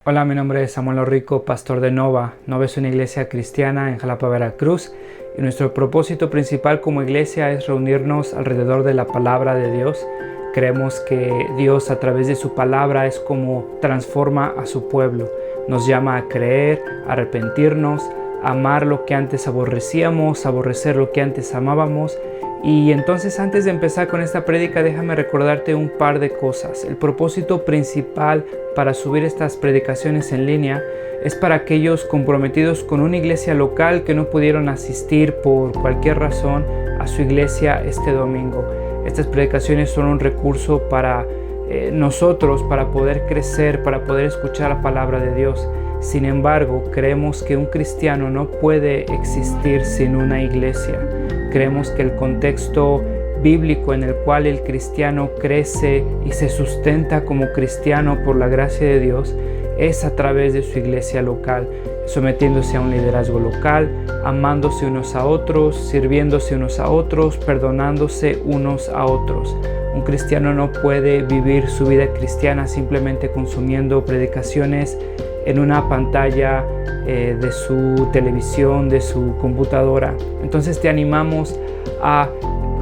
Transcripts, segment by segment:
Hola, mi nombre es Samuel Rico, pastor de Nova. Nova es una iglesia cristiana en Jalapa, Veracruz, y nuestro propósito principal como iglesia es reunirnos alrededor de la palabra de Dios. Creemos que Dios a través de su palabra es como transforma a su pueblo. Nos llama a creer, a arrepentirnos, a amar lo que antes aborrecíamos, a aborrecer lo que antes amábamos. Y entonces, antes de empezar con esta prédica, déjame recordarte un par de cosas. El propósito principal para subir estas predicaciones en línea es para aquellos comprometidos con una iglesia local que no pudieron asistir por cualquier razón a su iglesia este domingo. Estas predicaciones son un recurso para nosotros, para poder crecer, para poder escuchar la palabra de Dios. Sin embargo, creemos que un cristiano no puede existir sin una iglesia. Creemos que el contexto bíblico en el cual el cristiano crece y se sustenta como cristiano por la gracia de Dios es a través de su iglesia local, sometiéndose a un liderazgo local, amándose unos a otros, sirviéndose unos a otros, perdonándose unos a otros. Un cristiano no puede vivir su vida cristiana simplemente consumiendo predicaciones en una pantalla de su televisión, de su computadora. Entonces te animamos a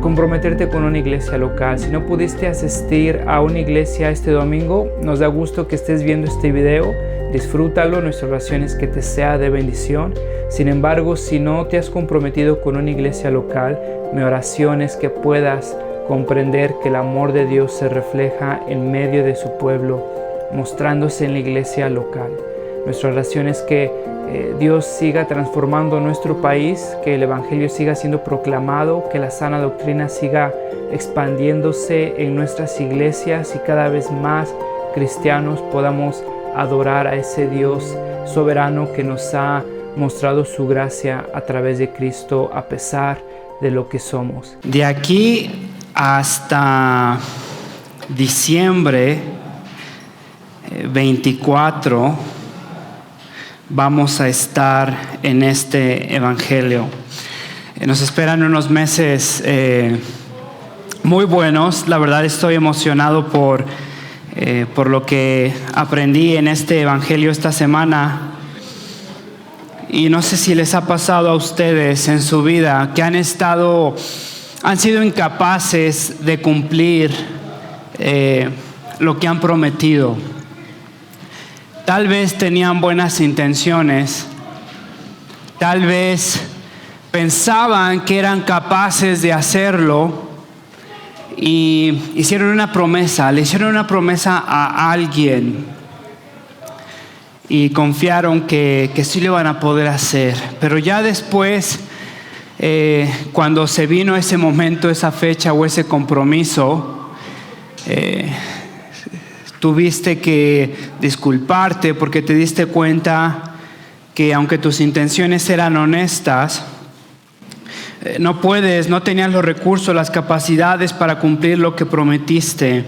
comprometerte con una iglesia local. Si no pudiste asistir a una iglesia este domingo, nos da gusto que estés viendo este video. Disfrútalo, nuestra oración es que te sea de bendición. Sin embargo, si no te has comprometido con una iglesia local, mi oración es que puedas comprender que el amor de Dios se refleja en medio de su pueblo, mostrándose en la iglesia local. Nuestra oración es que Dios siga transformando nuestro país, que el Evangelio siga siendo proclamado, que la sana doctrina siga expandiéndose en nuestras iglesias y cada vez más cristianos podamos adorar a ese Dios soberano que nos ha mostrado su gracia a través de Cristo a pesar de lo que somos. De aquí hasta diciembre 24 vamos a estar en este evangelio. Nos esperan unos meses muy buenos. La verdad estoy emocionado por lo que aprendí en este evangelio esta semana. Y no sé si les ha pasado a ustedes en su vida que han sido incapaces de cumplir lo que han prometido. Tal vez tenían buenas intenciones, tal vez pensaban que eran capaces de hacerlo y le hicieron una promesa a alguien y confiaron que sí lo iban a poder hacer. Pero ya después, cuando se vino ese momento, esa fecha o ese compromiso, tuviste que disculparte porque te diste cuenta que aunque tus intenciones eran honestas, no tenías los recursos, las capacidades para cumplir lo que prometiste.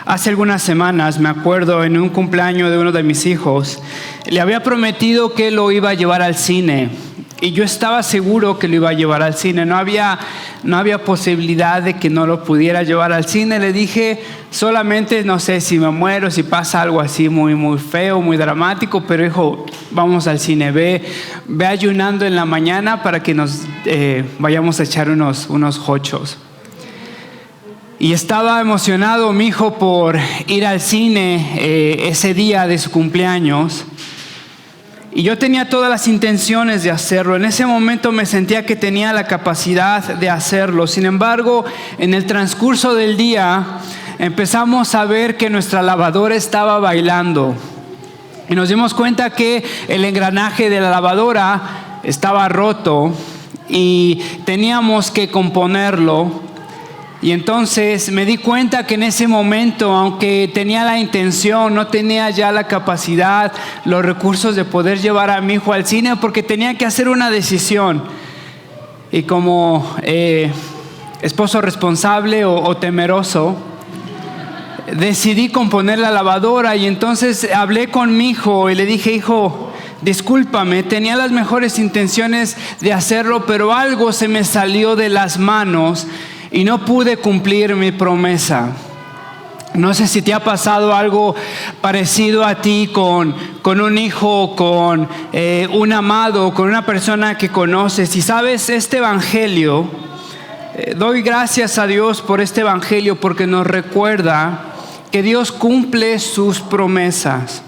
Hace algunas semanas, me acuerdo, en un cumpleaños de uno de mis hijos, le había prometido que lo iba a llevar al cine. Y yo estaba seguro que lo iba a llevar al cine. No había posibilidad de que no lo pudiera llevar al cine. Le dije, solamente no sé si me muero, si pasa algo así muy, muy feo, muy dramático, pero hijo, vamos al cine. Ve ayunando en la mañana para que nos vayamos a echar unos hochos. Y estaba emocionado mi hijo por ir al cine ese día de su cumpleaños. Y yo tenía todas las intenciones de hacerlo. En ese momento me sentía que tenía la capacidad de hacerlo. Sin embargo, en el transcurso del día empezamos a ver que nuestra lavadora estaba bailando. Y nos dimos cuenta que el engranaje de la lavadora estaba roto y teníamos que componerlo. Y entonces me di cuenta que en ese momento, aunque tenía la intención, no tenía ya la capacidad, los recursos de poder llevar a mi hijo al cine porque tenía que hacer una decisión. Y como esposo responsable o temeroso, decidí componer la lavadora. Y entonces hablé con mi hijo y le dije, hijo, discúlpame, tenía las mejores intenciones de hacerlo, pero algo se me salió de las manos y no pude cumplir mi promesa. No sé si te ha pasado algo parecido a ti con un hijo, con un amado, con una persona que conoces. Y sabes, este evangelio, doy gracias a Dios por este evangelio porque nos recuerda que Dios cumple sus promesas.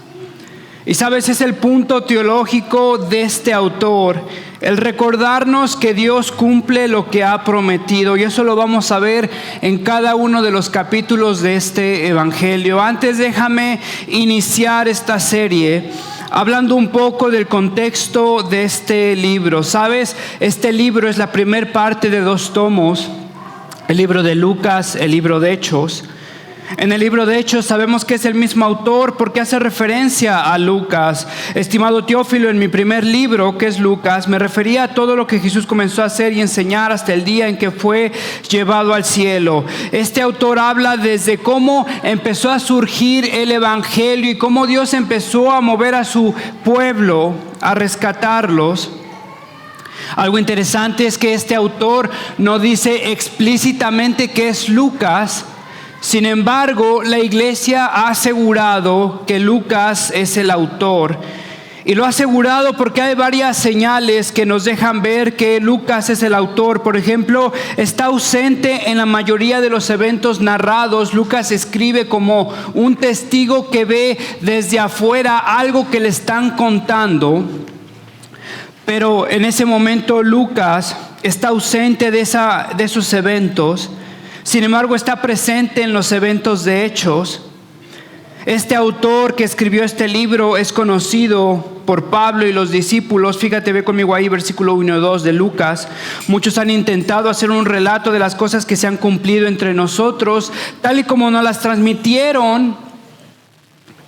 Y sabes, es el punto teológico de este autor, el recordarnos que Dios cumple lo que ha prometido. Y eso lo vamos a ver en cada uno de los capítulos de este evangelio. Antes déjame iniciar esta serie hablando un poco del contexto de este libro. Sabes, este libro es la primera parte de 2 tomos, el libro de Lucas, el libro de Hechos. En el libro de Hechos sabemos que es el mismo autor porque hace referencia a Lucas. Estimado Teófilo, en mi primer libro, que es Lucas, me refería a todo lo que Jesús comenzó a hacer y enseñar hasta el día en que fue llevado al cielo. Este autor habla desde cómo empezó a surgir el evangelio y cómo Dios empezó a mover a su pueblo, a rescatarlos. Algo interesante es que este autor no dice explícitamente que es Lucas. Sin embargo, la iglesia ha asegurado que Lucas es el autor. Y lo ha asegurado porque hay varias señales que nos dejan ver que Lucas es el autor. Por ejemplo, está ausente en la mayoría de los eventos narrados. Lucas escribe como un testigo que ve desde afuera algo que le están contando. Pero en ese momento Lucas está ausente de esos eventos. Sin embargo, está presente en los eventos de Hechos. Este autor que escribió este libro es conocido por Pablo y los discípulos. Fíjate, ve conmigo ahí versículo 1 y 2 de Lucas. Muchos han intentado hacer un relato de las cosas que se han cumplido entre nosotros, tal y como nos las transmitieron.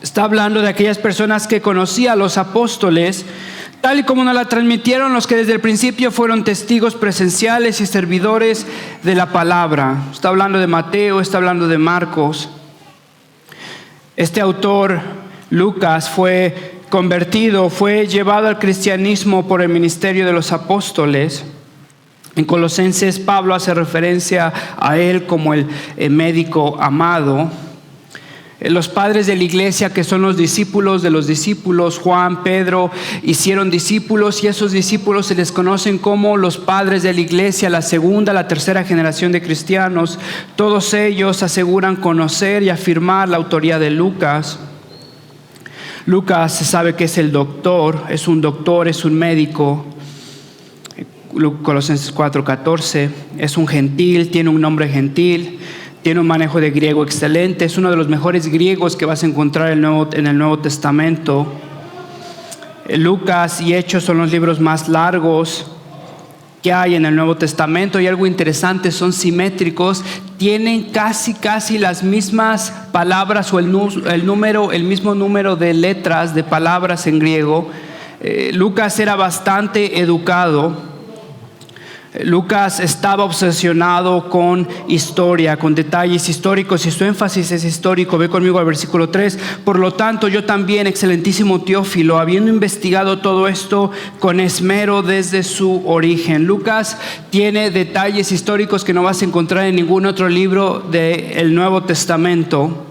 Está hablando de aquellas personas que conocía a los apóstoles, tal y como nos la transmitieron los que desde el principio fueron testigos presenciales y servidores de la palabra. Está hablando de Mateo, está hablando de Marcos. Este autor, Lucas, fue convertido, fue llevado al cristianismo por el ministerio de los apóstoles. En Colosenses, Pablo hace referencia a él como el médico amado. Los padres de la iglesia, que son los discípulos de los discípulos, Juan, Pedro, hicieron discípulos y esos discípulos se les conocen como los padres de la iglesia, la segunda, la tercera generación de cristianos. Todos ellos aseguran conocer y afirmar la autoría de Lucas. Lucas se sabe que es el doctor, es un médico. Colosenses 4:14, es un gentil, tiene un nombre gentil. Tiene un manejo de griego excelente. Es uno de los mejores griegos que vas a encontrar en el Nuevo Testamento. Lucas y Hechos son los libros más largos que hay en el Nuevo Testamento. Y algo interesante, son simétricos. Tienen casi las mismas palabras o el mismo número de letras, de palabras en griego. Lucas era bastante educado. Lucas estaba obsesionado con historia, con detalles históricos, y su énfasis es histórico. Ve conmigo al versículo 3. Por lo tanto, yo también, excelentísimo Teófilo, habiendo investigado todo esto con esmero desde su origen. Lucas tiene detalles históricos que no vas a encontrar en ningún otro libro del Nuevo Testamento.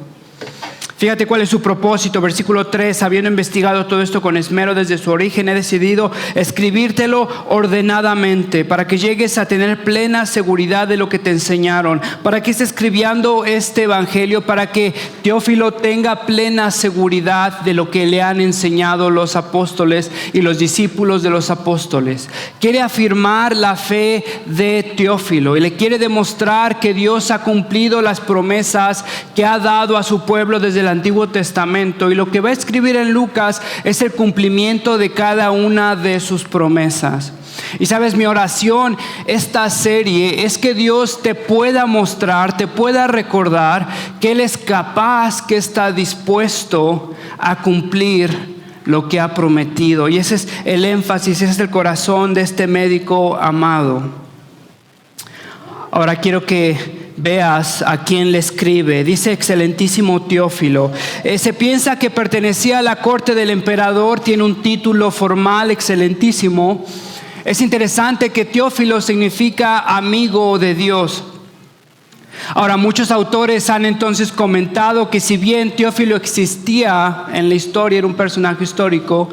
Fíjate cuál es su propósito, versículo 3, habiendo investigado todo esto con esmero desde su origen, he decidido escribírtelo ordenadamente para que llegues a tener plena seguridad de lo que te enseñaron. ¿Para qué está escribiendo este evangelio? Para que Teófilo tenga plena seguridad de lo que le han enseñado los apóstoles y los discípulos de los apóstoles. Quiere afirmar la fe de Teófilo y le quiere demostrar que Dios ha cumplido las promesas que ha dado a su pueblo desde el Antiguo Testamento, y lo que va a escribir en Lucas es el cumplimiento de cada una de sus promesas. Y sabes, mi oración esta serie es que Dios te pueda mostrar, te pueda recordar que Él es capaz, que está dispuesto a cumplir lo que ha prometido. Y ese es el énfasis, ese es el corazón de este médico amado. Ahora quiero que veas a quién le escribe. Dice excelentísimo Teófilo. Se piensa que pertenecía a la corte del emperador, tiene un título formal, excelentísimo. Es interesante que Teófilo significa amigo de Dios. Ahora, muchos autores han entonces comentado que si bien Teófilo existía en la historia, era un personaje histórico,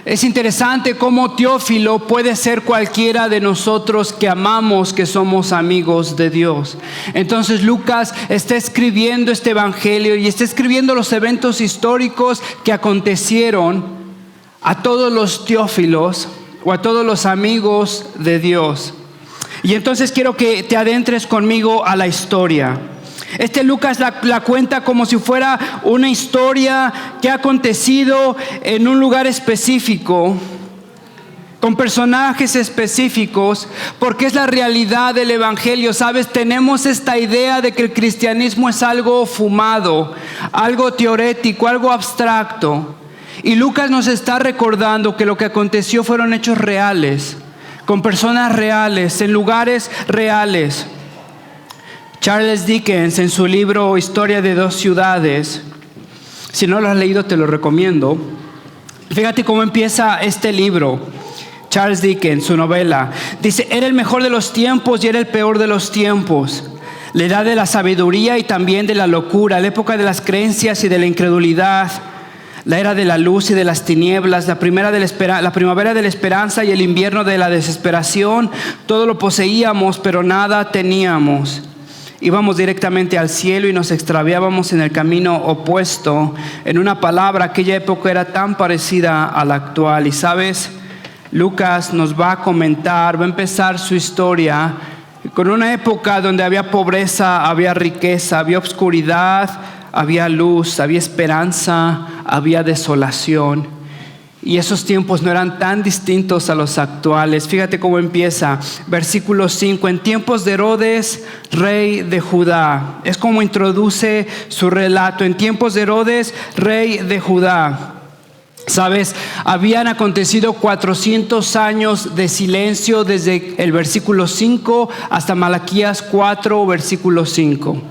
es interesante cómo Teófilo puede ser cualquiera de nosotros que amamos, que somos amigos de Dios. Entonces Lucas está escribiendo este evangelio y está escribiendo los eventos históricos que acontecieron a todos los Teófilos o a todos los amigos de Dios. Y entonces quiero que te adentres conmigo a la historia. Lucas la cuenta como si fuera una historia que ha acontecido en un lugar específico, con personajes específicos, porque es la realidad del evangelio. Sabes, tenemos esta idea de que el cristianismo es algo fumado, algo teorético, algo abstracto. Y Lucas nos está recordando que lo que aconteció fueron hechos reales, con personas reales, en lugares reales. Charles Dickens, en su libro Historia de dos ciudades, si no lo has leído te lo recomiendo. Fíjate cómo empieza este libro. Charles Dickens, su novela, dice: era el mejor de los tiempos y era el peor de los tiempos. La edad de la sabiduría y también de la locura, la época de las creencias y de la incredulidad, la era de la luz y de las tinieblas, la primavera de la esperanza y el invierno de la desesperación. Todo lo poseíamos, pero nada teníamos. Íbamos directamente al cielo y nos extraviábamos en el camino opuesto. En una palabra, aquella época era tan parecida a la actual. Y sabes, Lucas nos va a comentar, va a empezar su historia con una época donde había pobreza, había riqueza, había oscuridad, había luz, había esperanza, había desolación. Y esos tiempos no eran tan distintos a los actuales. Fíjate cómo empieza, versículo 5. En tiempos de Herodes, rey de Judá. Es como introduce su relato. En tiempos de Herodes, rey de Judá. Sabes, habían acontecido 400 años de silencio desde el versículo 5 hasta Malaquías 4, versículo 5.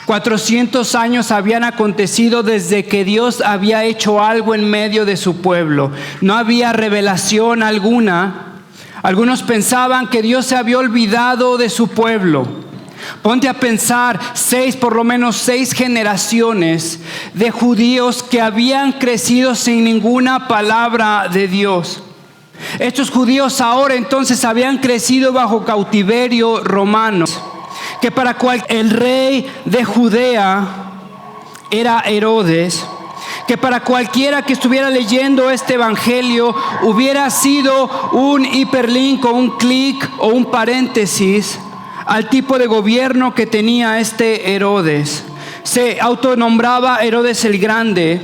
400 años habían acontecido desde que Dios había hecho algo en medio de su pueblo. No había revelación alguna. Algunos pensaban que Dios se había olvidado de su pueblo. Ponte a pensar, por lo menos 6 generaciones de judíos que habían crecido sin ninguna palabra de Dios. Estos judíos ahora entonces habían crecido bajo cautiverio romano. Que para el rey de Judea era Herodes, que para cualquiera que estuviera leyendo este evangelio hubiera sido un hiperlink o un clic o un paréntesis al tipo de gobierno que tenía este Herodes. Se autonombraba Herodes el Grande,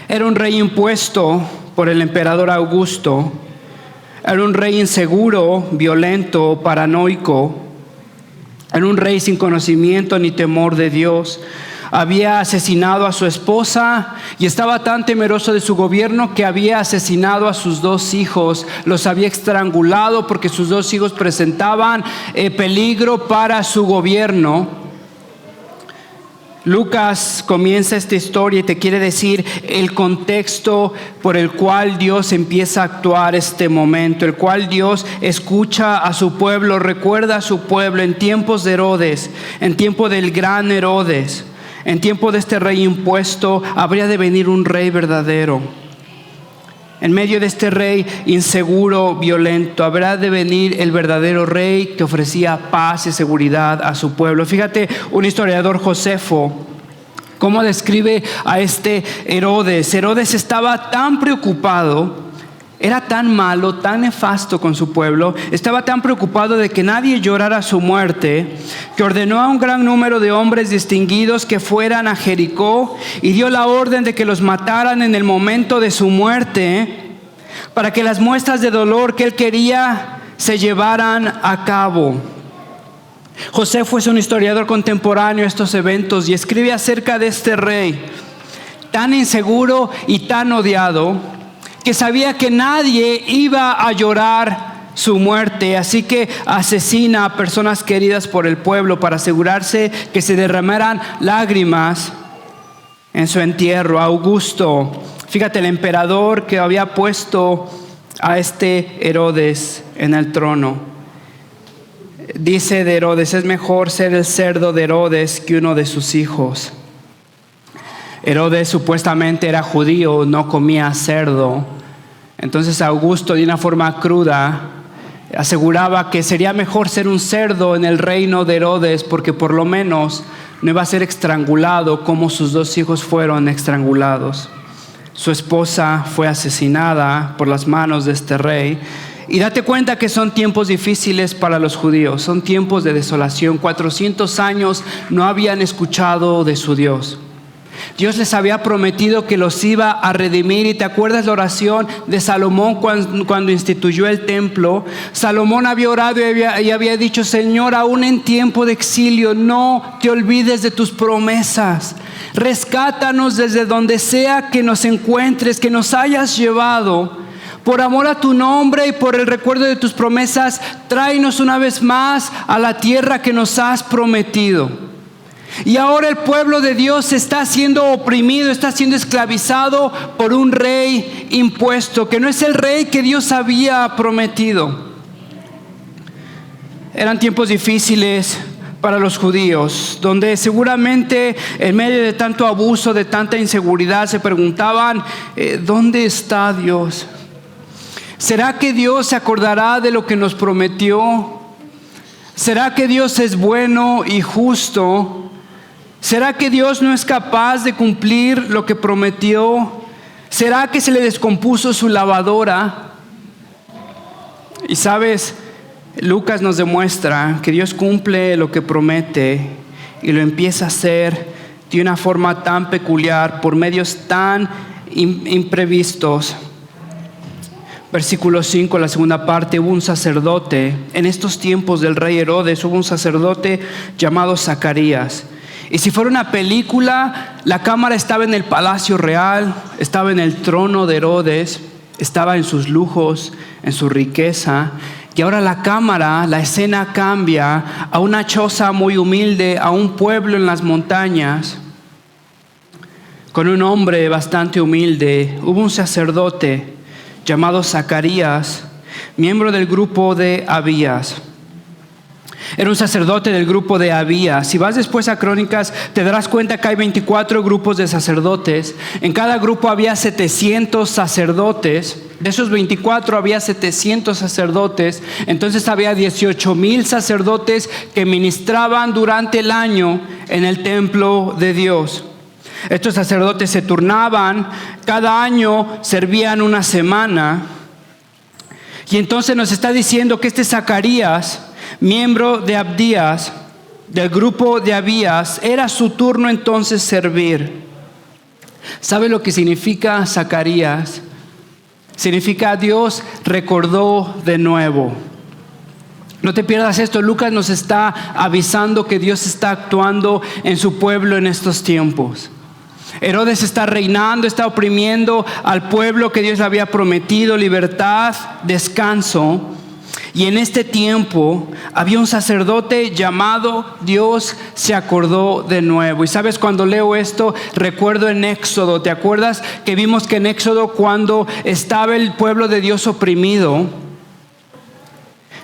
era un rey impuesto por el emperador Augusto, era un rey inseguro, violento, paranoico. Era un rey sin conocimiento ni temor de Dios. Había asesinado a su esposa y estaba tan temeroso de su gobierno que había asesinado a sus 2 hijos. Los había estrangulado porque sus 2 hijos presentaban peligro para su gobierno. Lucas comienza esta historia y te quiere decir el contexto por el cual Dios empieza a actuar este momento, el cual Dios escucha a su pueblo, recuerda a su pueblo en tiempos de Herodes, en tiempo del gran Herodes, en tiempo de este rey impuesto, habría de venir un rey verdadero. En medio de este rey inseguro, violento, habrá de venir el verdadero rey que ofrecía paz y seguridad a su pueblo. Fíjate, un historiador, Josefo, cómo describe a este Herodes. Herodes estaba tan preocupado, era tan malo, tan nefasto con su pueblo, estaba tan preocupado de que nadie llorara su muerte, que ordenó a un gran número de hombres distinguidos que fueran a Jericó y dio la orden de que los mataran en el momento de su muerte, para que las muestras de dolor que él quería se llevaran a cabo. Josefo es un historiador contemporáneo a estos eventos y escribe acerca de este rey tan inseguro y tan odiado, que sabía que nadie iba a llorar su muerte, así que asesina a personas queridas por el pueblo para asegurarse que se derramaran lágrimas en su entierro. Augusto, fíjate, el emperador que había puesto a este Herodes en el trono. dice de Herodes: es mejor ser el cerdo de Herodes que uno de sus hijos. Herodes supuestamente era judío, no comía cerdo. Entonces Augusto, de una forma cruda, aseguraba que sería mejor ser un cerdo en el reino de Herodes, porque por lo menos no iba a ser estrangulado como sus dos hijos fueron estrangulados. Su esposa fue asesinada por las manos de este rey. Y date cuenta que son tiempos difíciles para los judíos, son tiempos de desolación. 400 años no habían escuchado de su Dios. Dios les había prometido que los iba a redimir. Y te acuerdas la oración de Salomón cuando instituyó el templo. Salomón había orado y había dicho: Señor, aún en tiempo de exilio, no te olvides de tus promesas. Rescátanos desde donde sea que nos encuentres, que nos hayas llevado. Por amor a tu nombre y por el recuerdo de tus promesas, tráenos una vez más a la tierra que nos has prometido. Y ahora el pueblo de Dios está siendo oprimido, está siendo esclavizado por un rey impuesto, que no es el rey que Dios había prometido. Eran tiempos difíciles para los judíos, donde seguramente en medio de tanto abuso, de tanta inseguridad, se preguntaban: ¿dónde está Dios? ¿Será que Dios se acordará de lo que nos prometió? ¿Será que Dios es bueno y justo? ¿Será que Dios no es capaz de cumplir lo que prometió? ¿Será que se le descompuso su lavadora? Y sabes, Lucas nos demuestra que Dios cumple lo que promete y lo empieza a hacer de una forma tan peculiar, por medios tan imprevistos. Versículo 5, la segunda parte: hubo un sacerdote. En estos tiempos del rey Herodes hubo un sacerdote llamado Zacarías. Y si fuera una película, la cámara estaba en el palacio real, estaba en el trono de Herodes, estaba en sus lujos, en su riqueza. Y ahora la cámara, la escena cambia a una choza muy humilde, a un pueblo en las montañas, con un hombre bastante humilde. Hubo un sacerdote llamado Zacarías, miembro del grupo de Abías. Era un sacerdote del grupo de Abías. Si vas después a Crónicas, te darás cuenta que hay 24 grupos de sacerdotes. En cada grupo había 700 sacerdotes. De esos 24 había 700 sacerdotes. Entonces había 18,000 sacerdotes que ministraban durante el año en el templo de Dios. Estos sacerdotes se turnaban, cada año servían una semana. Y entonces nos está diciendo que este Zacarías, miembro de Abdías, del grupo de Abías, era su turno entonces servir. ¿Sabe lo que significa Zacarías? Significa: Dios recordó de nuevo. No te pierdas esto. Lucas nos está avisando que Dios está actuando en su pueblo en estos tiempos. Herodes está reinando, está oprimiendo al pueblo que Dios le había prometido libertad, descanso. Y en este tiempo había un sacerdote llamado Dios se acordó de nuevo. Y sabes, cuando leo esto, recuerdo en Éxodo. ¿Te acuerdas que vimos que en Éxodo, cuando estaba el pueblo de Dios oprimido,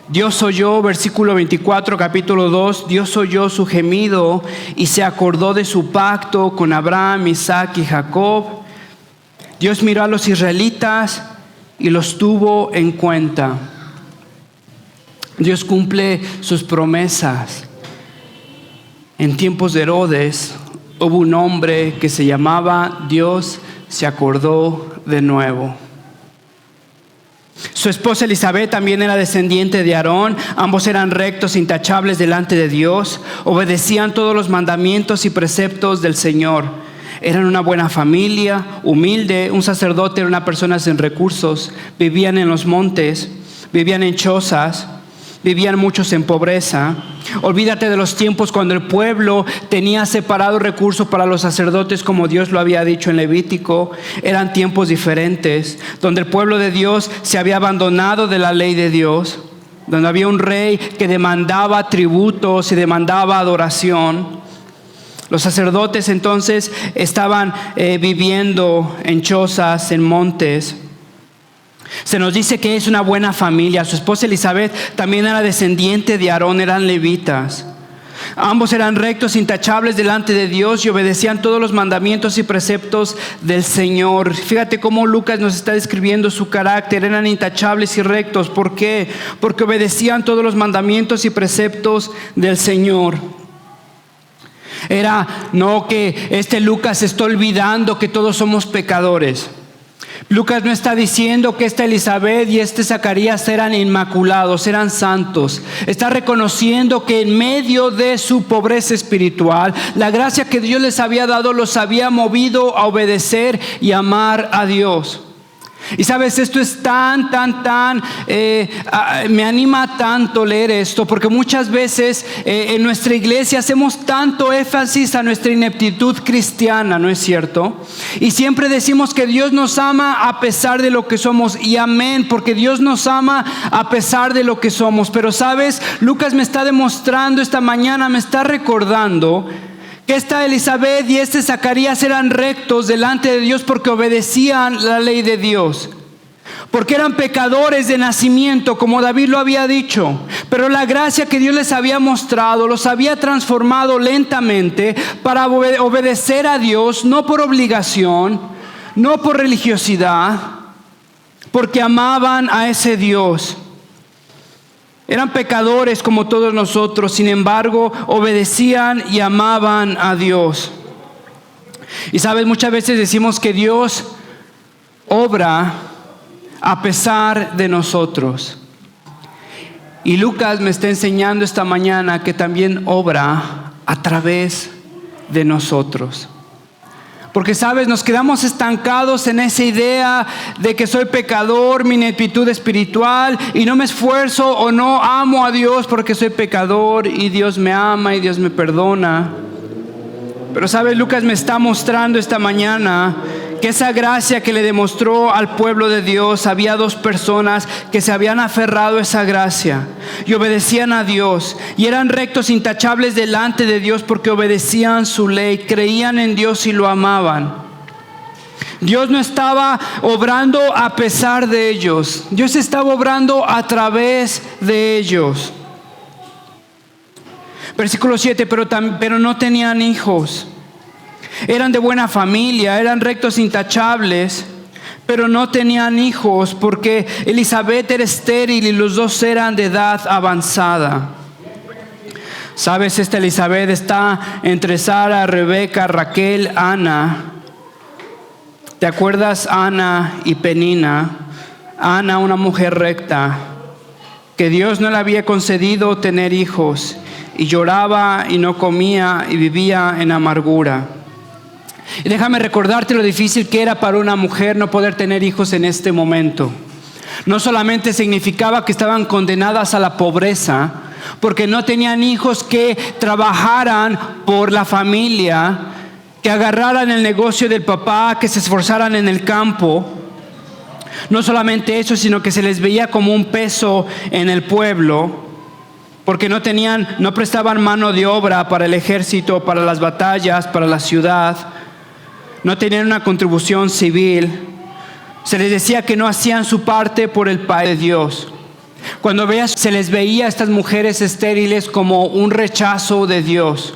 Dios oyó, versículo 24, capítulo 2, Dios oyó su gemido y se acordó de su pacto con Abraham, Isaac y Jacob? Dios miró a los israelitas y los tuvo en cuenta. Dios cumple sus promesas. En tiempos de Herodes hubo un hombre que se llamaba Dios se acordó de nuevo. Su esposa Elizabeth también era descendiente de Aarón. Ambos eran rectos, intachables delante de Dios. Obedecían todos los mandamientos y preceptos del Señor. Eran una buena familia, humilde. Un sacerdote era una persona sin recursos. Vivían en los montes, vivían en chozas, vivían muchos en pobreza. Olvídate de los tiempos cuando el pueblo tenía separado recursos para los sacerdotes, como Dios lo había dicho en Levítico. Eran tiempos diferentes, donde el pueblo de Dios se había abandonado de la ley de Dios, donde había un rey que demandaba tributos y demandaba adoración. Los sacerdotes entonces estaban viviendo en chozas, en montes. Se nos dice que es una buena familia. Su esposa Elizabeth también era descendiente de Aarón, eran levitas. Ambos eran rectos, intachables delante de Dios y obedecían todos los mandamientos y preceptos del Señor. Fíjate cómo Lucas nos está describiendo su carácter. Eran intachables y rectos. ¿Por qué? Porque obedecían todos los mandamientos y preceptos del Señor. No que Lucas se está olvidando que todos somos pecadores. Lucas no está diciendo que esta Elizabeth y Zacarías eran inmaculados, eran santos. Está reconociendo que en medio de su pobreza espiritual, la gracia que Dios les había dado los había movido a obedecer y amar a Dios. Y sabes, esto es me anima tanto leer esto, porque muchas veces en nuestra iglesia hacemos tanto énfasis a nuestra ineptitud cristiana, ¿no es cierto? Y siempre decimos que Dios nos ama a pesar de lo que somos, y amén, porque Dios nos ama a pesar de lo que somos. Pero sabes, Lucas me está demostrando esta mañana, me está recordando que esta Elizabeth y Zacarías eran rectos delante de Dios porque obedecían la ley de Dios. Porque eran pecadores de nacimiento, como David lo había dicho. Pero la gracia que Dios les había mostrado los había transformado lentamente para obedecer a Dios, no por obligación, no por religiosidad, porque amaban a ese Dios. Eran pecadores como todos nosotros, sin embargo, obedecían y amaban a Dios. Y sabes, muchas veces decimos que Dios obra a pesar de nosotros. Y Lucas me está enseñando esta mañana que también obra a través de nosotros. Porque sabes, nos quedamos estancados en esa idea de que soy pecador, mi ineptitud espiritual, y no me esfuerzo o no amo a Dios porque soy pecador y Dios me ama y Dios me perdona. Pero sabes, Lucas me está mostrando esta mañana que esa gracia que le demostró al pueblo de Dios, había dos personas que se habían aferrado a esa gracia y obedecían a Dios y eran rectos, intachables delante de Dios porque obedecían su ley, creían en Dios y lo amaban. Dios no estaba obrando a pesar de ellos, Dios estaba obrando a través de ellos. Versículo 7, pero no tenían hijos. Eran de buena familia, eran rectos, intachables, pero no tenían hijos porque Elizabeth era estéril y los dos eran de edad avanzada. Sabes, esta Elizabeth está entre Sara, Rebeca, Raquel, Ana. ¿Te acuerdas? Ana y Penina. Ana, una mujer recta, que Dios no le había concedido tener hijos, y lloraba y no comía y vivía en amargura. Y déjame recordarte lo difícil que era para una mujer no poder tener hijos en este momento. No solamente significaba que estaban condenadas a la pobreza, porque no tenían hijos que trabajaran por la familia, que agarraran el negocio del papá, que se esforzaran en el campo. No solamente eso, sino que se les veía como un peso en el pueblo, porque no prestaban mano de obra para el ejército, para las batallas, para la ciudad. No tenían una contribución civil. Se les decía que no hacían su parte por el país de Dios. Cuando se les veía a estas mujeres estériles como un rechazo de Dios.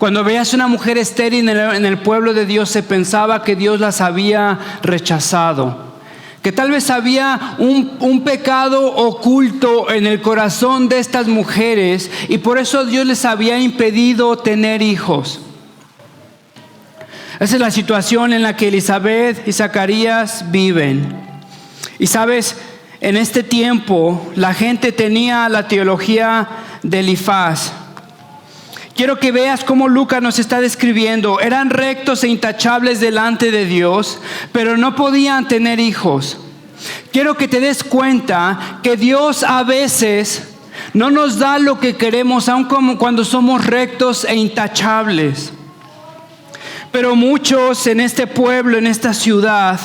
Cuando veías una mujer estéril en el pueblo de Dios, se pensaba que Dios las había rechazado. Que tal vez había un pecado oculto en el corazón de estas mujeres y por eso Dios les había impedido tener hijos. Esa es la situación en la que Elizabeth y Zacarías viven. Y sabes, en este tiempo la gente tenía la teología de Elifaz. Quiero que veas cómo Lucas nos está describiendo. Eran rectos e intachables delante de Dios, pero no podían tener hijos. Quiero que te des cuenta que Dios a veces no nos da lo que queremos, aun como cuando somos rectos e intachables. Pero muchos en este pueblo, en esta ciudad,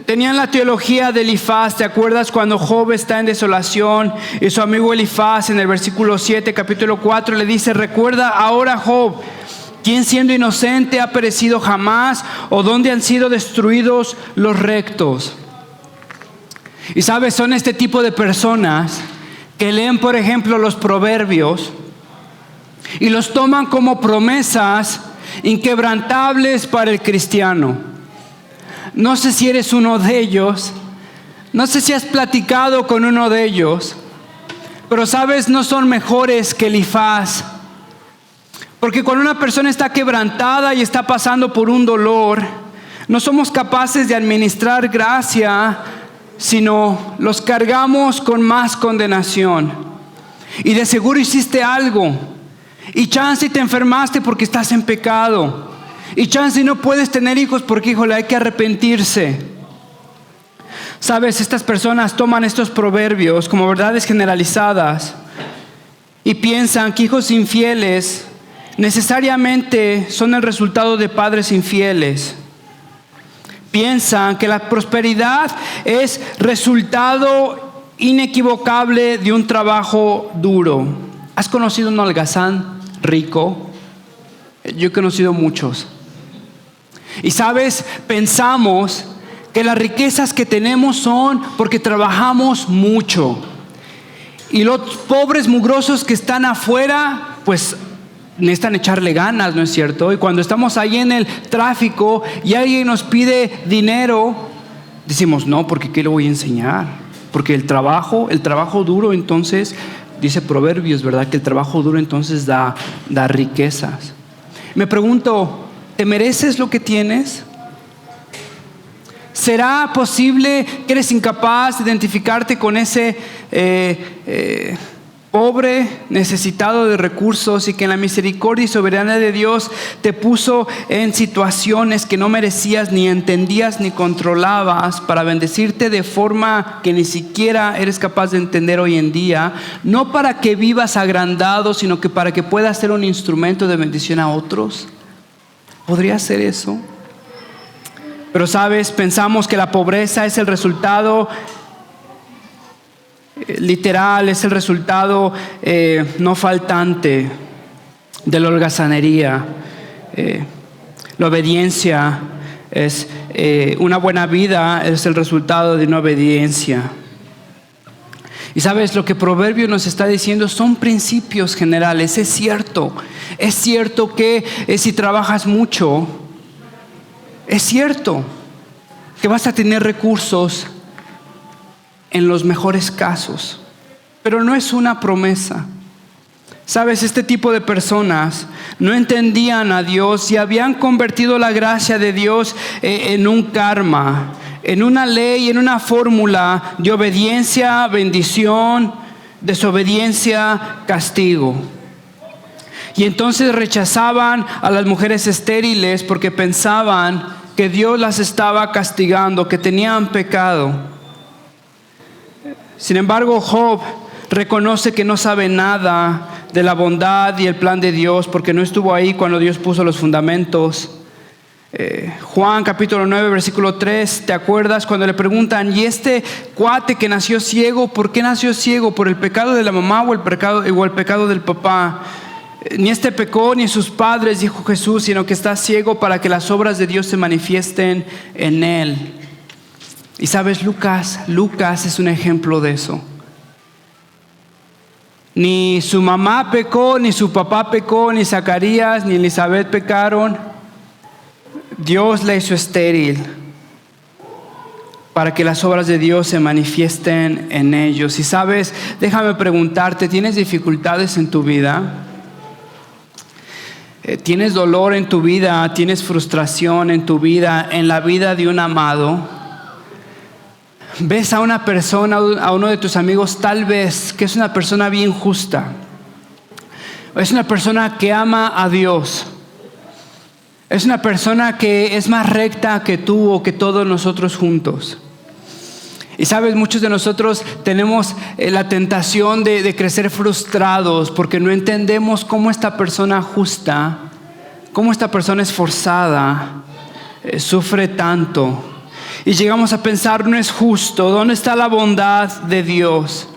tenían la teología de Elifaz. ¿Te acuerdas cuando Job está en desolación y su amigo Elifaz en el versículo 7, capítulo 4, le dice: recuerda ahora, Job, ¿quién siendo inocente ha perecido jamás? ¿O dónde han sido destruidos los rectos? Y sabes, son este tipo de personas que leen, por ejemplo, los proverbios y los toman como promesas inquebrantables para el cristiano. No sé si eres uno de ellos, no sé si has platicado con uno de ellos, pero sabes, no son mejores que Elifaz. Porque cuando una persona está quebrantada y está pasando por un dolor, no somos capaces de administrar gracia, sino los cargamos con más condenación. Y de seguro hiciste algo, y chance te enfermaste porque estás en pecado, y chance no puedes tener hijos porque, híjole, hay que arrepentirse. Sabes, estas personas toman estos proverbios como verdades generalizadas y piensan que hijos infieles necesariamente son el resultado de padres infieles. Piensan que la prosperidad es resultado inequivocable de un trabajo duro. ¿Has conocido un holgazán rico? Yo he conocido muchos. Y sabes, pensamos que las riquezas que tenemos son porque trabajamos mucho. Y los pobres mugrosos que están afuera, pues necesitan echarle ganas, ¿no es cierto? Y cuando estamos ahí en el tráfico y alguien nos pide dinero, decimos, no, porque ¿qué le voy a enseñar? Porque el trabajo duro, entonces, dice Proverbios, ¿verdad? Que el trabajo duro entonces da riquezas. Me pregunto, ¿te mereces lo que tienes? ¿Será posible que eres incapaz de identificarte con ese pobre, necesitado de recursos, y que en la misericordia y soberanía de Dios te puso en situaciones que no merecías, ni entendías, ni controlabas, para bendecirte de forma que ni siquiera eres capaz de entender hoy en día? No para que vivas agrandado, sino que para que puedas ser un instrumento de bendición a otros. ¿Podría ser eso? Pero sabes, pensamos que la pobreza es el resultado literal, es el resultado no faltante de la holgazanería. La obediencia es una buena vida, es el resultado de una obediencia. Y sabes, lo que Proverbio nos está diciendo son principios generales. Es cierto que si trabajas mucho, es cierto que vas a tener recursos en los mejores casos, pero no es una promesa. Sabes, este tipo de personas no entendían a Dios y habían convertido la gracia de Dios en un karma, en una ley, en una fórmula de obediencia, bendición, desobediencia, castigo. Y entonces rechazaban a las mujeres estériles porque pensaban que Dios las estaba castigando, que tenían pecado. Sin embargo, Job reconoce que no sabe nada de la bondad y el plan de Dios porque no estuvo ahí cuando Dios puso los fundamentos. Juan capítulo 9 versículo 3, ¿te acuerdas cuando le preguntan, y este cuate que nació ciego, por qué nació ciego? ¿Por el pecado de la mamá o el pecado del papá? Ni este pecó ni sus padres, dijo Jesús, sino que está ciego para que las obras de Dios se manifiesten en él. Y sabes, Lucas es un ejemplo de eso. Ni su mamá pecó, ni su papá pecó, ni Zacarías, ni Elizabeth pecaron. Dios la hizo estéril para que las obras de Dios se manifiesten en ellos. Y sabes, déjame preguntarte, ¿tienes dificultades en tu vida? ¿Tienes dolor en tu vida? ¿Tienes frustración en tu vida? ¿En la vida de un amado? ¿Ves a una persona, a uno de tus amigos, tal vez que es una persona bien justa? Es una persona que ama a Dios. Es una persona que es más recta que tú o que todos nosotros juntos. Y sabes, muchos de nosotros tenemos la tentación de crecer frustrados porque no entendemos cómo esta persona justa, cómo esta persona esforzada, sufre tanto. Y llegamos a pensar, no es justo, ¿dónde está la bondad de Dios?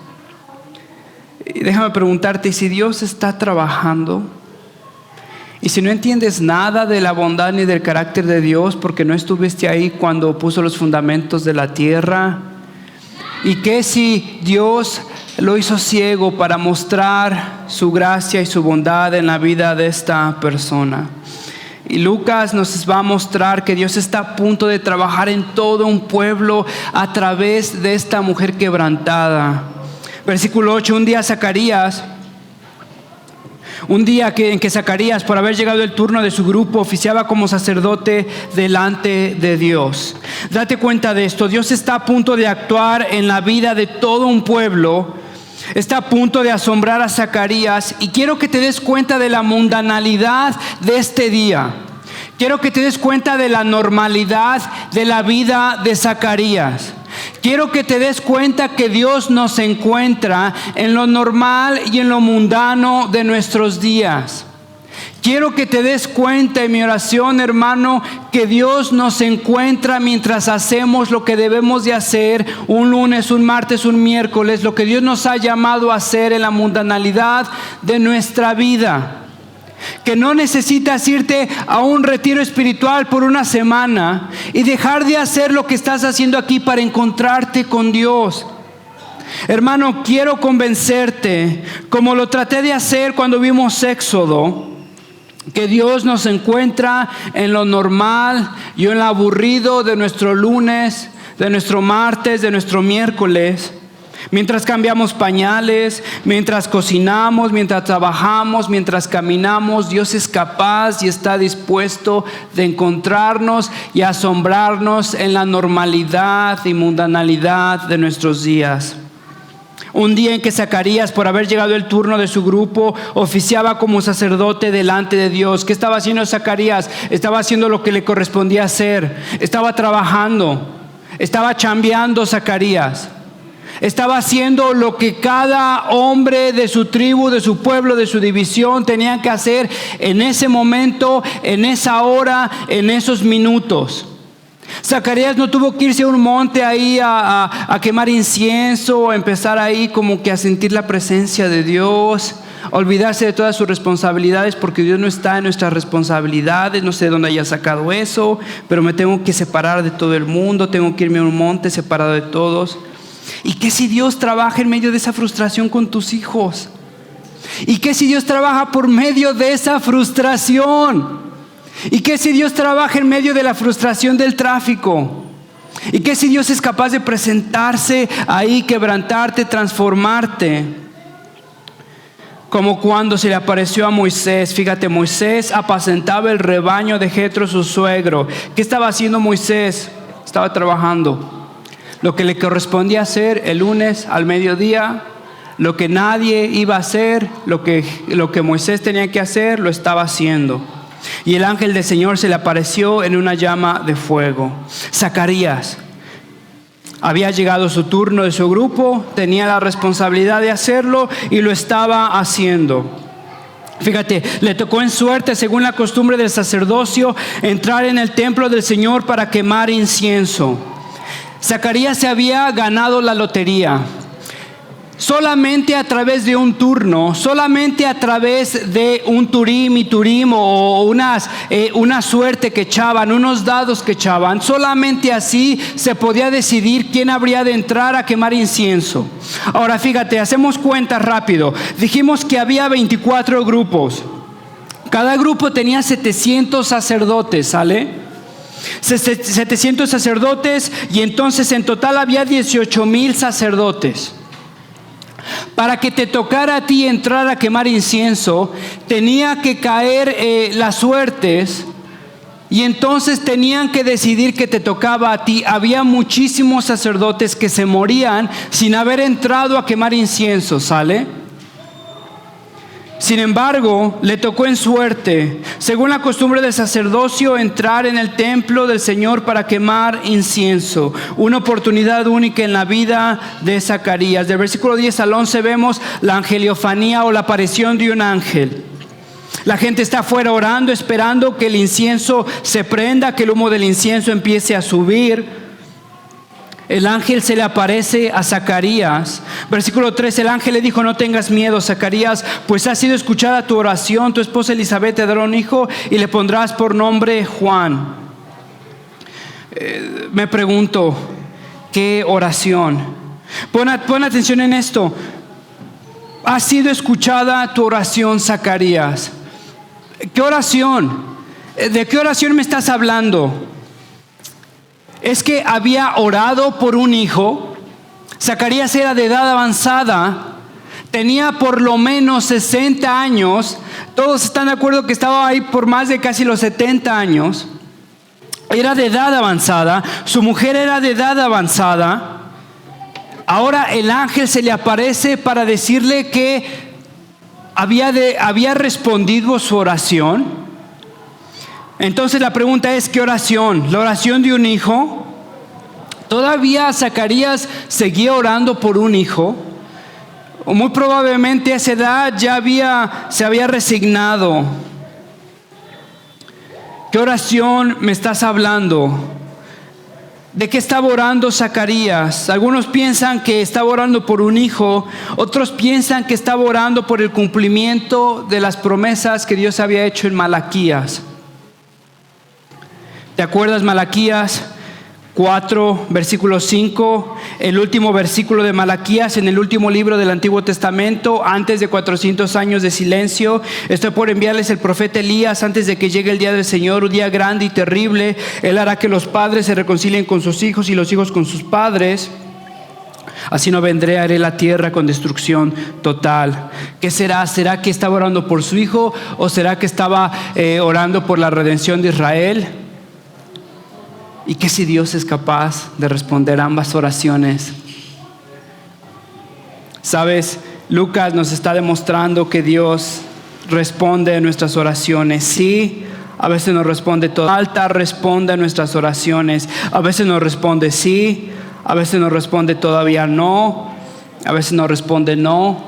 Y déjame preguntarte, si Dios está trabajando, y si no entiendes nada de la bondad ni del carácter de Dios porque no estuviste ahí cuando puso los fundamentos de la tierra, ¿Y qué si Dios lo hizo ciego para mostrar su gracia y su bondad en la vida de esta persona? Y Lucas nos va a mostrar que Dios está a punto de trabajar en todo un pueblo a través de esta mujer quebrantada. Versículo 8, un día en que Zacarías, por haber llegado el turno de su grupo, oficiaba como sacerdote delante de Dios. Date cuenta de esto, Dios está a punto de actuar en la vida de todo un pueblo, está a punto de asombrar a Zacarías, y quiero que te des cuenta de la mundanalidad de este día. Quiero que te des cuenta de la normalidad de la vida de Zacarías. Quiero que te des cuenta que Dios nos encuentra en lo normal y en lo mundano de nuestros días. Quiero que te des cuenta en mi oración, hermano, que Dios nos encuentra mientras hacemos lo que debemos de hacer un lunes, un martes, un miércoles, lo que Dios nos ha llamado a hacer en la mundanalidad de nuestra vida. Que no necesitas irte a un retiro espiritual por una semana y dejar de hacer lo que estás haciendo aquí para encontrarte con Dios. Hermano, quiero convencerte, como lo traté de hacer cuando vimos Éxodo, que Dios nos encuentra en lo normal y en lo aburrido de nuestro lunes, de nuestro martes, de nuestro miércoles. Mientras cambiamos pañales, mientras cocinamos, mientras trabajamos, mientras caminamos, Dios es capaz y está dispuesto de encontrarnos y asombrarnos en la normalidad y mundanalidad de nuestros días. Un día en que Zacarías, por haber llegado el turno de su grupo, oficiaba como sacerdote delante de Dios. ¿Qué estaba haciendo Zacarías? Estaba haciendo lo que le correspondía hacer. Estaba trabajando, estaba chambeando Zacarías. Estaba haciendo lo que cada hombre de su tribu, de su pueblo, de su división tenía que hacer en ese momento, en esa hora, en esos minutos. Zacarías no tuvo que irse a un monte ahí a quemar incienso, o empezar ahí como que a sentir la presencia de Dios, olvidarse de todas sus responsabilidades, porque Dios no está en nuestras responsabilidades. No sé de dónde haya sacado eso, pero me tengo que separar de todo el mundo, tengo que irme a un monte separado de todos. ¿Y qué si Dios trabaja en medio de esa frustración con tus hijos? ¿Y qué si Dios trabaja por medio de esa frustración? ¿Y qué si Dios trabaja en medio de la frustración del tráfico? ¿Y qué si Dios es capaz de presentarse ahí, quebrantarte, transformarte? Como cuando se le apareció a Moisés. Fíjate, Moisés apacentaba el rebaño de Jetro, su suegro. ¿Qué estaba haciendo Moisés? Estaba trabajando. Lo que le correspondía hacer el lunes al mediodía, lo que nadie iba a hacer, lo que Moisés tenía que hacer, lo estaba haciendo. Y el ángel del Señor se le apareció en una llama de fuego. Zacarías había llegado su turno de su grupo, tenía la responsabilidad de hacerlo y lo estaba haciendo. Fíjate, le tocó en suerte, según la costumbre del sacerdocio, entrar en el templo del Señor para quemar incienso. Zacarías se había ganado la lotería. Solamente a través de un turno, solamente a través de un turim o una suerte que echaban, unos dados que echaban, solamente así se podía decidir quién habría de entrar a quemar incienso. Ahora fíjate, hacemos cuenta rápido. Dijimos que había 24 grupos. Cada grupo tenía 700 sacerdotes, ¿sale? 700 sacerdotes, y entonces en total había 18,000 sacerdotes. Para que te tocara a ti entrar a quemar incienso, tenía que caer las suertes, y entonces tenían que decidir que te tocaba a ti. Había muchísimos sacerdotes que se morían sin haber entrado a quemar incienso, ¿sale? Sin embargo, le tocó en suerte, según la costumbre del sacerdocio, entrar en el templo del Señor para quemar incienso. Una oportunidad única en la vida de Zacarías. Del versículo 10 al 11 vemos la angeliofanía o la aparición de un ángel. La gente está afuera orando, esperando que el incienso se prenda, que el humo del incienso empiece a subir. El ángel se le aparece a Zacarías. Versículo 3, el ángel le dijo: no tengas miedo, Zacarías, pues ha sido escuchada tu oración. Tu esposa Elizabeth te dará un hijo y le pondrás por nombre Juan. Me pregunto, ¿qué oración? Pon atención en esto. ¿Ha sido escuchada tu oración, Zacarías? ¿Qué oración? ¿De qué oración me estás hablando? Es que había orado por un hijo. Zacarías era de edad avanzada, tenía por lo menos 60 años. Todos están de acuerdo que estaba ahí por más de casi los 70 años. Era de edad avanzada, su mujer era de edad avanzada. Ahora el ángel se le aparece para decirle que había respondido su oración. Entonces la pregunta es, ¿qué oración? ¿La oración de un hijo? ¿Todavía Zacarías seguía orando por un hijo? O muy probablemente a esa edad ya se había resignado. ¿Qué oración me estás hablando? ¿De qué estaba orando Zacarías? Algunos piensan que estaba orando por un hijo, otros piensan que estaba orando por el cumplimiento de las promesas que Dios había hecho en Malaquías. ¿Te acuerdas Malaquías 4, versículo 5? El último versículo de Malaquías en el último libro del Antiguo Testamento, antes de 400 años de silencio. Estoy por enviarles el profeta Elías antes de que llegue el día del Señor, un día grande y terrible. Él hará que los padres se reconcilien con sus hijos y los hijos con sus padres. Así no vendré, haré la tierra con destrucción total. ¿Qué será? ¿Será que estaba orando por su hijo o será que estaba orando por la redención de Israel? ¿Y qué si Dios es capaz de responder ambas oraciones? ¿Sabes? Lucas nos está demostrando que Dios responde a nuestras oraciones. Sí, a veces nos responde todo. Alta responde a nuestras oraciones. A veces nos responde sí, a veces nos responde todavía no, a veces nos responde no.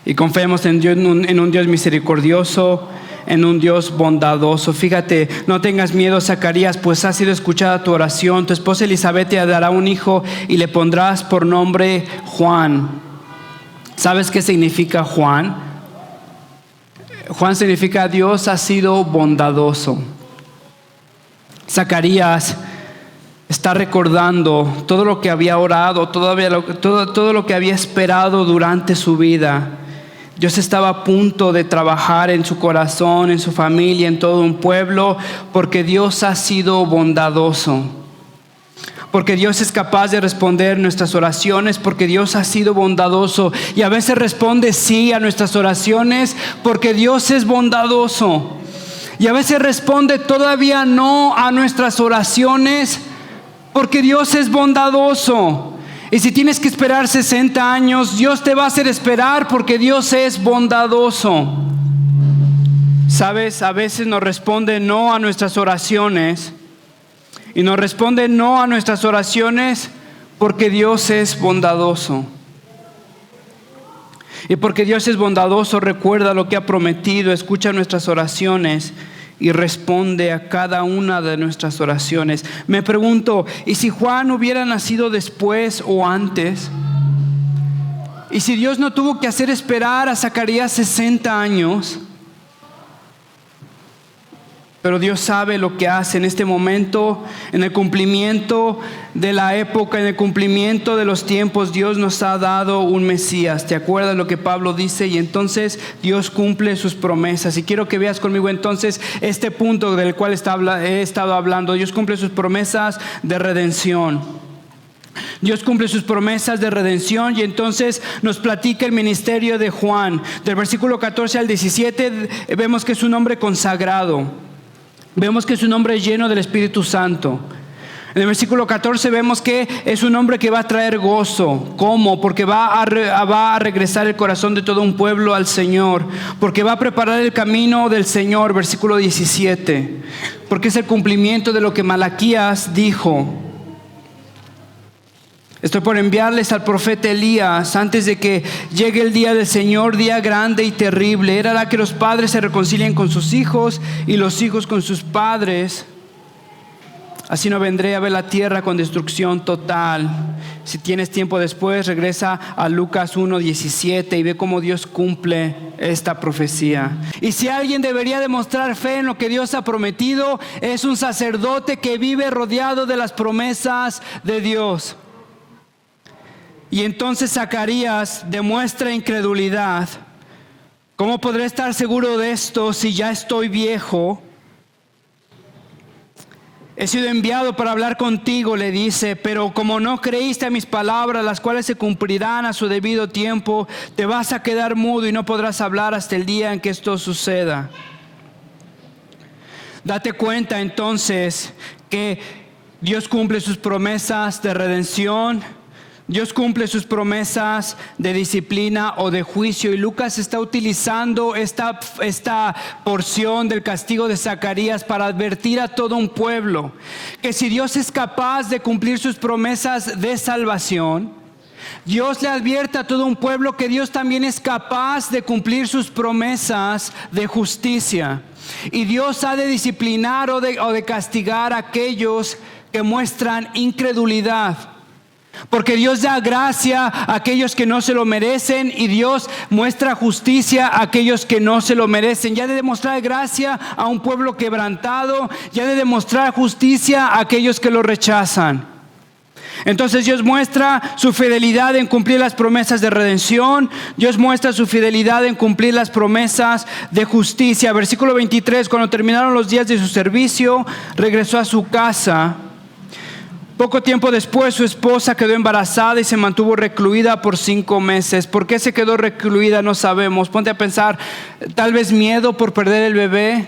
Y confiemos en Dios, en un Dios misericordioso, en un Dios bondadoso. Fíjate, no tengas miedo, Zacarías, pues ha sido escuchada tu oración. Tu esposa Elizabeth te dará un hijo y le pondrás por nombre Juan. ¿Sabes qué significa Juan? Juan significa Dios ha sido bondadoso. Zacarías está recordando todo lo que había orado, todo lo que había esperado durante su vida. Dios estaba a punto de trabajar en su corazón, en su familia, en todo un pueblo, porque Dios ha sido bondadoso. Porque Dios es capaz de responder nuestras oraciones, porque Dios ha sido bondadoso. Y a veces responde sí a nuestras oraciones, porque Dios es bondadoso. Y a veces responde todavía no a nuestras oraciones, porque Dios es bondadoso. Y si tienes que esperar 60 años, Dios te va a hacer esperar porque Dios es bondadoso. ¿Sabes? A veces nos responde no a nuestras oraciones. Y nos responde no a nuestras oraciones porque Dios es bondadoso. Y porque Dios es bondadoso, recuerda lo que ha prometido, escucha nuestras oraciones y responde a cada una de nuestras oraciones. Me pregunto, ¿y si Juan hubiera nacido después o antes? ¿Y si Dios no tuvo que hacer esperar a Zacarías 60 años? Pero Dios sabe lo que hace en este momento, en el cumplimiento de la época, en el cumplimiento de los tiempos. Dios nos ha dado un Mesías. ¿Te acuerdas lo que Pablo dice? Y entonces Dios cumple sus promesas. Y quiero que veas conmigo entonces este punto del cual he estado hablando. Dios cumple sus promesas de redención. Dios cumple sus promesas de redención y entonces nos platica el ministerio de Juan. Del versículo 14 al 17 vemos que es un hombre consagrado. Vemos que es un hombre lleno del Espíritu Santo. En el versículo 14 vemos que es un hombre que va a traer gozo. ¿Cómo? Porque va a regresar el corazón de todo un pueblo al Señor. Porque va a preparar el camino del Señor. Versículo 17. Porque es el cumplimiento de lo que Malaquías dijo. Estoy por enviarles al profeta Elías antes de que llegue el día del Señor, día grande y terrible. Él hará que los padres se reconcilien con sus hijos y los hijos con sus padres. Así no vendré a ver la tierra con destrucción total. Si tienes tiempo después, regresa a Lucas 1:17 y ve cómo Dios cumple esta profecía. Y si alguien debería demostrar fe en lo que Dios ha prometido, es un sacerdote que vive rodeado de las promesas de Dios. Y entonces Zacarías demuestra incredulidad. ¿Cómo podré estar seguro de esto si ya estoy viejo? He sido enviado para hablar contigo, le dice, pero como no creíste a mis palabras, las cuales se cumplirán a su debido tiempo, te vas a quedar mudo y no podrás hablar hasta el día en que esto suceda. Date cuenta entonces que Dios cumple sus promesas de redención, Dios cumple sus promesas de disciplina o de juicio, y Lucas está utilizando esta porción del castigo de Zacarías para advertir a todo un pueblo que si Dios es capaz de cumplir sus promesas de salvación, Dios le advierte a todo un pueblo que Dios también es capaz de cumplir sus promesas de justicia, y Dios ha de disciplinar o de castigar a aquellos que muestran incredulidad. Porque Dios da gracia a aquellos que no se lo merecen, y Dios muestra justicia a aquellos que no se lo merecen. Ya de demostrar gracia a un pueblo quebrantado, ya de demostrar justicia a aquellos que lo rechazan. Entonces Dios muestra su fidelidad en cumplir las promesas de redención. Dios muestra su fidelidad en cumplir las promesas de justicia. Versículo 23, cuando terminaron los días de su servicio, regresó a su casa. Poco tiempo después su esposa quedó embarazada y se mantuvo recluida por 5 meses. ¿Por qué se quedó recluida? No sabemos. Ponte a pensar, tal vez miedo por perder el bebé,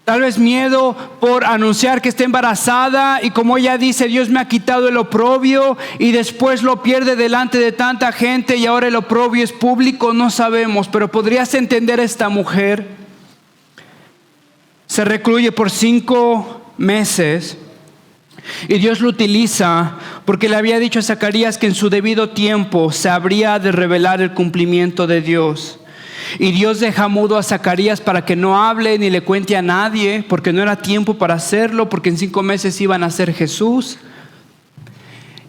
tal vez miedo por anunciar que está embarazada, y como ella dice, Dios me ha quitado el oprobio, y después lo pierde delante de tanta gente y ahora el oprobio es público. No sabemos, pero podrías entender a esta mujer. Se recluye por 5 meses. Y Dios lo utiliza porque le había dicho a Zacarías que en su debido tiempo se habría de revelar el cumplimiento de Dios. Y Dios deja mudo a Zacarías para que no hable ni le cuente a nadie, porque no era tiempo para hacerlo, porque en 5 meses iba a nacer Jesús.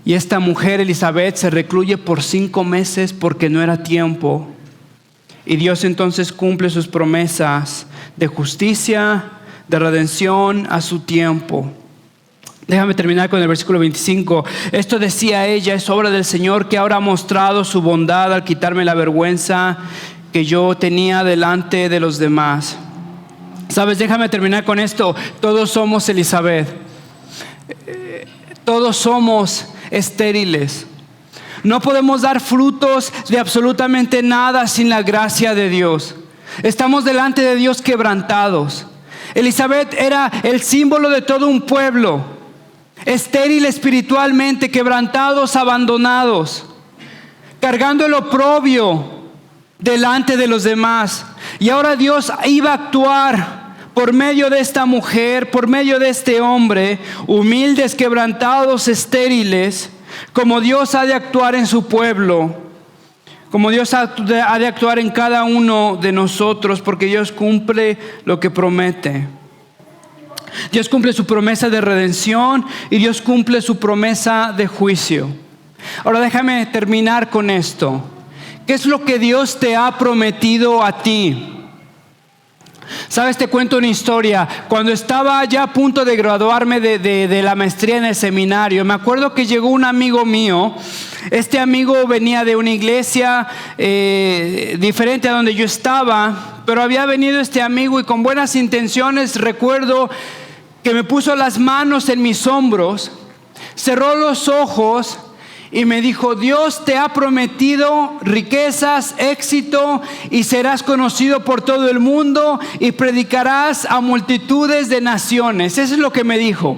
Y esta mujer, Elizabeth, se recluye por 5 meses porque no era tiempo. Y Dios entonces cumple sus promesas de justicia, de redención a su tiempo. Déjame terminar con el versículo 25. Esto decía ella: es obra del Señor, que ahora ha mostrado su bondad al quitarme la vergüenza que yo tenía delante de los demás. Sabes, déjame terminar con esto. Todos somos Elizabeth. Todos somos estériles. No podemos dar frutos de absolutamente nada sin la gracia de Dios. Estamos delante de Dios quebrantados. Elizabeth era el símbolo de todo un pueblo. Estéril espiritualmente, quebrantados, abandonados, cargando el oprobio delante de los demás. Y ahora Dios iba a actuar por medio de esta mujer, por medio de este hombre, humildes, quebrantados, estériles, como Dios ha de actuar en su pueblo, como Dios ha de actuar en cada uno de nosotros, porque Dios cumple lo que promete. Dios cumple su promesa de redención y Dios cumple su promesa de juicio. Ahora déjame terminar con esto. ¿Qué es lo que Dios te ha prometido a ti? Sabes, te cuento una historia. Cuando estaba ya a punto de graduarme de la maestría en el seminario, me acuerdo que llegó un amigo mío. Este amigo venía de una iglesia diferente a donde yo estaba, pero había venido este amigo y con buenas intenciones. Recuerdo que me puso las manos en mis hombros, cerró los ojos y me dijo: Dios te ha prometido riquezas, éxito, y serás conocido por todo el mundo y predicarás a multitudes de naciones. Eso es lo que me dijo.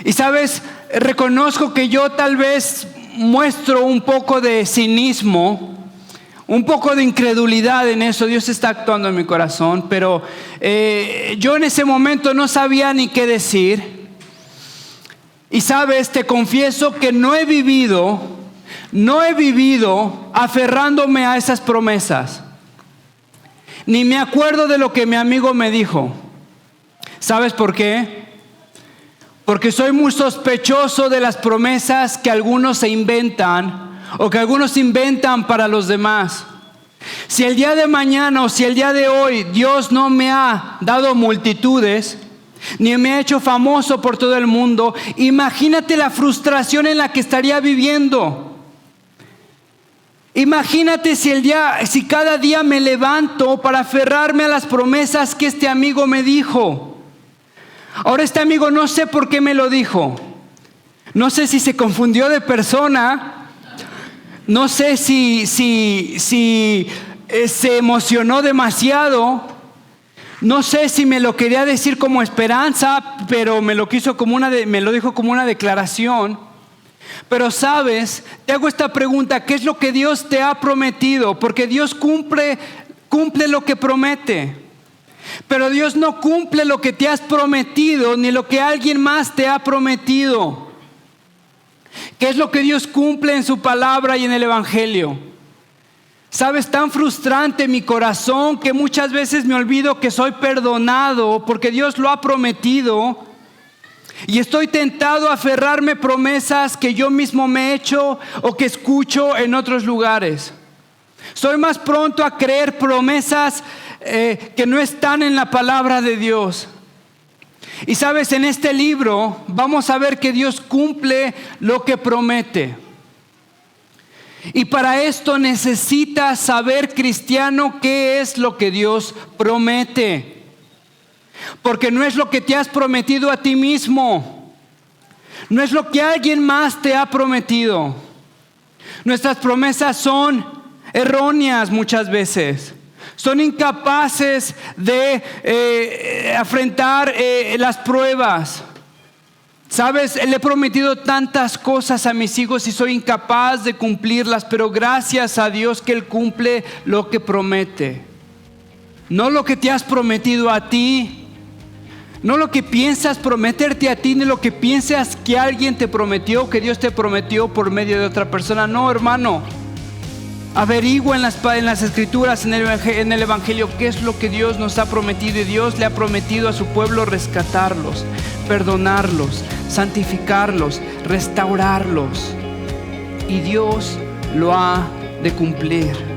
Y sabes, reconozco que yo tal vez muestro un poco de cinismo, un poco de incredulidad en eso. Dios está actuando en mi corazón, pero yo en ese momento no sabía ni qué decir. Y sabes, te confieso que no he vivido aferrándome a esas promesas. Ni me acuerdo de lo que mi amigo me dijo. ¿Sabes por qué? Porque soy muy sospechoso de las promesas que algunos se inventan o que algunos inventan para los demás. Si el día de mañana o si el día de hoy Dios no me ha dado multitudes, ni me ha hecho famoso por todo el mundo, imagínate la frustración en la que estaría viviendo. Imagínate si cada día me levanto para aferrarme a las promesas que este amigo me dijo. Ahora este amigo no sé por qué me lo dijo. No sé si se confundió de persona. No sé si se emocionó demasiado. No sé si me lo quería decir como esperanza, pero me lo dijo como una declaración. Pero sabes, te hago esta pregunta: ¿qué es lo que Dios te ha prometido? Porque Dios cumple lo que promete. Pero Dios no cumple lo que te has prometido, ni lo que alguien más te ha prometido. ¿Qué es lo que Dios cumple en su palabra y en el Evangelio? Sabes, tan frustrante mi corazón que muchas veces me olvido que soy perdonado porque Dios lo ha prometido. Y estoy tentado a aferrarme a promesas que yo mismo me he hecho o que escucho en otros lugares. Soy más pronto a creer promesas que no están en la palabra de Dios. Y sabes, en este libro vamos a ver que Dios cumple lo que promete. Y para esto necesitas saber, cristiano, qué es lo que Dios promete. Porque no es lo que te has prometido a ti mismo. No es lo que alguien más te ha prometido. Nuestras promesas son erróneas muchas veces. Son incapaces de afrontar las pruebas. Sabes, le he prometido tantas cosas a mis hijos y soy incapaz de cumplirlas, pero gracias a Dios que Él cumple lo que promete. No lo que te has prometido a ti. No lo que piensas prometerte a ti, ni lo que piensas que alguien te prometió, que Dios te prometió por medio de otra persona. No, hermano. Averigua en las Escrituras, en el Evangelio, qué es lo que Dios nos ha prometido. Y Dios le ha prometido a su pueblo rescatarlos, perdonarlos, santificarlos, restaurarlos. Y Dios lo ha de cumplir.